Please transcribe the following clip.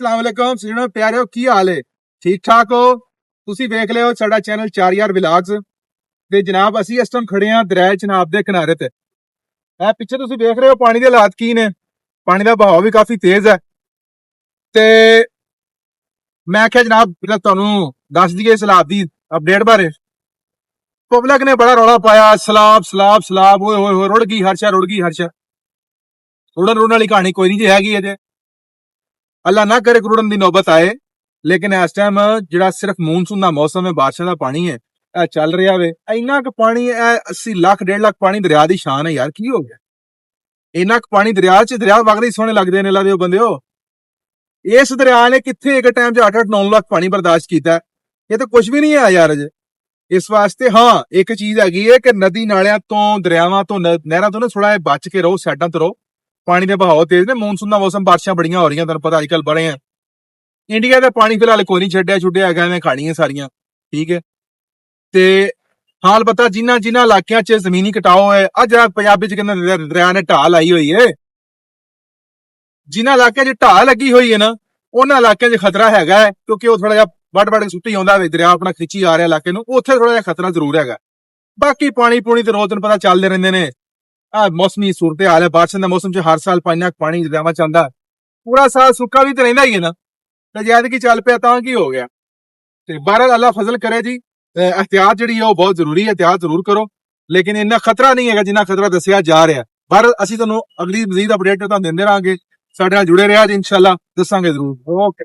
अस्सलाम वालेकुम सुनो प्यारे की हाल है ठीक ठाक हो ਤੁਸੀਂ ਵੇਖ ਲਿਓ ਸਾਡਾ ਚੈਨਲ 4 ਯਾਰ ਵਲੌਗਸ ਤੇ ਜਨਾਬ ਅਸੀਂ ਇਸ ਟਾਈਮ ਖੜੇ ਆਂ ਦਰਿਆ ਚਨਾਬ ਦੇ ਕਿਨਾਰੇ ਤੇ ਇਹ ਪਿੱਛੇ ਤੁਸੀਂ ਵੇਖ ਰਹੇ ਹੋ ਪਾਣੀ ਦੇ ਹਾਲਾਤ ਕੀ ਨੇ ਪਾਣੀ ਦਾ ਬਹਾਅ ਵੀ ਕਾਫੀ ਤੇਜ਼ ਹੈ ਤੇ ਮੈਂ ਕਿਹਾ ਜਨਾਬ ਤੁਹਾਨੂੰ ਦੱਸ ਦਈਏ ਇਸ ਹਾਲਾਤ ਦੀ ਅਪਡੇਟ ਬਾਰੇ ਪਬਲਿਕ ਨੇ ਬੜਾ ਰੌਲਾ ਪਾਇਆ ਸਲਾਬ ਓਏ ਹੋਏ ਰੁੜ ਗਈ ਹਰਸ਼ਾ ਰੁੜਨ ਵਾਲੀ ਕਹਾਣੀ ਕੋਈ ਨਹੀਂ ਜੇ ਹੈਗੀ ਅਜੇ ਅੱਲਾ ਨਾ करे रुड़न ਦੀ नौबत आए लेकिन इस टाइम ਜਿਹੜਾ ਸਿਰਫ ਮੌਨਸੂਨ ਦਾ ਮੌਸਮ ਹੈ ਬਾਰਿਸ਼ਾਂ ਦਾ ਪਾਣੀ ਹੈ ਇਹ ਚੱਲ ਰਿਹਾ ਵੇ ਇੰਨਾ ਕੁ ਪਾਣੀ ਹੈ 80 ਲੱਖ 1.5 ਲੱਖ ਪਾਣੀ ਦਰਿਆ ਦੀ ਸ਼ਾਨ ਹੈ ਯਾਰ ਕੀ ਹੋ ਗਿਆ ਇੰਨਾ ਕੁ ਪਾਣੀ ਦਰਿਆ 'ਚ ਦਰਿਆ ਵਗਦੇ ਸੋਹਣੇ ਲੱਗਦੇ ਨੇ ਲਾਦੇ ਬੰਦਿਓ ਇਸ ਦਰਿਆ ਨੇ ਕਿੱਥੇ ਇੱਕ ਟਾਈਮ 'ਚ 8-8 9 ਲੱਖ ਪਾਣੀ ਬਰਦਾਸ਼ਤ ਕੀਤਾ ਇਹ ਤਾਂ ਕੁਝ ਵੀ ਨਹੀਂ ਹੈ ਯਾਰ ਅਜੇ ਇਸ ਵਾਸਤੇ ਹਾਂ ਇੱਕ ਚੀਜ਼ ਹੈਗੀ ਹੈ ਕਿ ਨਦੀ ਨਾਲਿਆਂ ਤੋਂ ਦਰਿਆਵਾਂ ਤੋਂ ਨਹਿਰਾਂ ਤੋਂ ਨਾ ਥੋੜਾ ਜਿਹਾ ਬਚ ਕੇ ਰਹੋ ਸਾਈਡਾਂ ਤੋਂ ਰਹੋ ਪਾਣੀ ਦੇ ਬਹਾਅ ਤੇਜ਼ ਨੇ ਮੌਨਸੂਨ ਦਾ ਮੌਸਮ ਬਾਰਿਸ਼ਾਂ ਬੜੀਆਂ ਹੋ ਰਹੀਆਂ ਤੁਹਾਨੂੰ ਪਤਾ ਅੱਜ ਕੱਲ ਬੜੇ ਆ ਇੰਡੀਆ ਦਾ ਪਾਣੀ ਫਿਲਹਾਲ ਕੋਈ ਨਹੀਂ ਛੱਡਿਆ ਹੈਗਾ ਐਵੇਂ ਖਾਣੀਆਂ ਸਾਰੀਆਂ ਠੀਕ ਹੈ ਤੇ ਹਾਲ ਪਤਾ ਜਿਨ੍ਹਾਂ ਇਲਾਕਿਆਂ 'ਚ ਜ਼ਮੀਨੀ ਕਟਾਓ ਹੈ ਅੱਜ ਪੰਜਾਬੀ 'ਚ ਕਹਿੰਦੇ ਦਰਿਆ ਨੇ ਢਾਹ ਲਾਈ ਹੋਈ ਹੈ ਜਿਨ੍ਹਾਂ ਇਲਾਕਿਆਂ 'ਚ ਢਾਹ ਲੱਗੀ ਹੋਈ ਹੈ ਨਾ ਉਹਨਾਂ ਇਲਾਕਿਆਂ 'ਚ ਖਤਰਾ ਹੈਗਾ ਹੈ ਕਿਉਂਕਿ ਉਹ ਥੋੜਾ ਜਿਹਾ ਵੱਡ ਸੁੱਟੀ ਆਉਂਦਾ ਵੇ ਦਰਿਆ ਆਪਣਾ ਖਿੱਚੀ ਆ ਰਿਹਾ ਇਲਾਕੇ ਨੂੰ ਉੱਥੇ ਥੋੜਾ ਜਿਹਾ ਖਤਰਾ ਜ਼ਰੂਰ ਹੈਗਾ ਬਾਕੀ ਪਾਣੀ ਪੂਣੀ ਤੇ ਰੋਜ਼ ਦਿਨ ਪਤਾ ਚੱਲਦੇ ਰਹਿੰਦੇ ਨੇ ਮੌਸਮੀ ਸੂਰਤ ਹਾਲ ਹੈ ਬਾਰਿਸ਼ਾਂ ਦਾ ਮੌਸਮ 'ਚ ਹਰ ਸਾਲ ਪਾਣੀ ਦਰਿਆਵਾਂ 'ਚ ਆਉਂਦਾ ਪੂਰਾ ਸਾਲ ਸੁੱਕਾ ਵੀ ਤੇ ਰਹਿੰਦਾ ਹੀ ਹੈ ਨਾ ਤੇ ਜਦ ਕੀ ਚੱਲ ਪਿਆ ਤਾਂ ਕੀ ਹੋ ਗਿਆ ਤੇ ਬਹਰਹਾਲ ਅੱਲਾ ਫਜ਼ਲ ਕਰੇ ਜੀ ਇਹਤਿਆਤ ਜਿਹੜੀ ਹੈ ਉਹ ਬਹੁਤ ਜ਼ਰੂਰੀ ਹੈ ਇਹਤਿਆਤ ਜ਼ਰੂਰ ਕਰੋ ਲੇਕਿਨ ਇੰਨਾ ਖਤਰਾ ਨਹੀਂ ਹੈਗਾ ਜਿੰਨਾ ਖਤਰਾ ਦੱਸਿਆ ਜਾ ਰਿਹਾ ਬਹਰਹਾਲ ਅਸੀਂ ਤੁਹਾਨੂੰ ਅਗਲੀ ਮਜ਼ੀਦ ਅਪਡੇਟ ਤੁਹਾਨੂੰ ਦਿੰਦੇ ਰਹਾਂਗੇ ਸਾਡੇ ਨਾਲ ਜੁੜੇ ਰਿਹਾ ਜੀ ਇਨਸ਼ਾਅੱਲਾ ਦੱਸਾਂਗੇ ਜ਼ਰੂਰ ਓਕੇ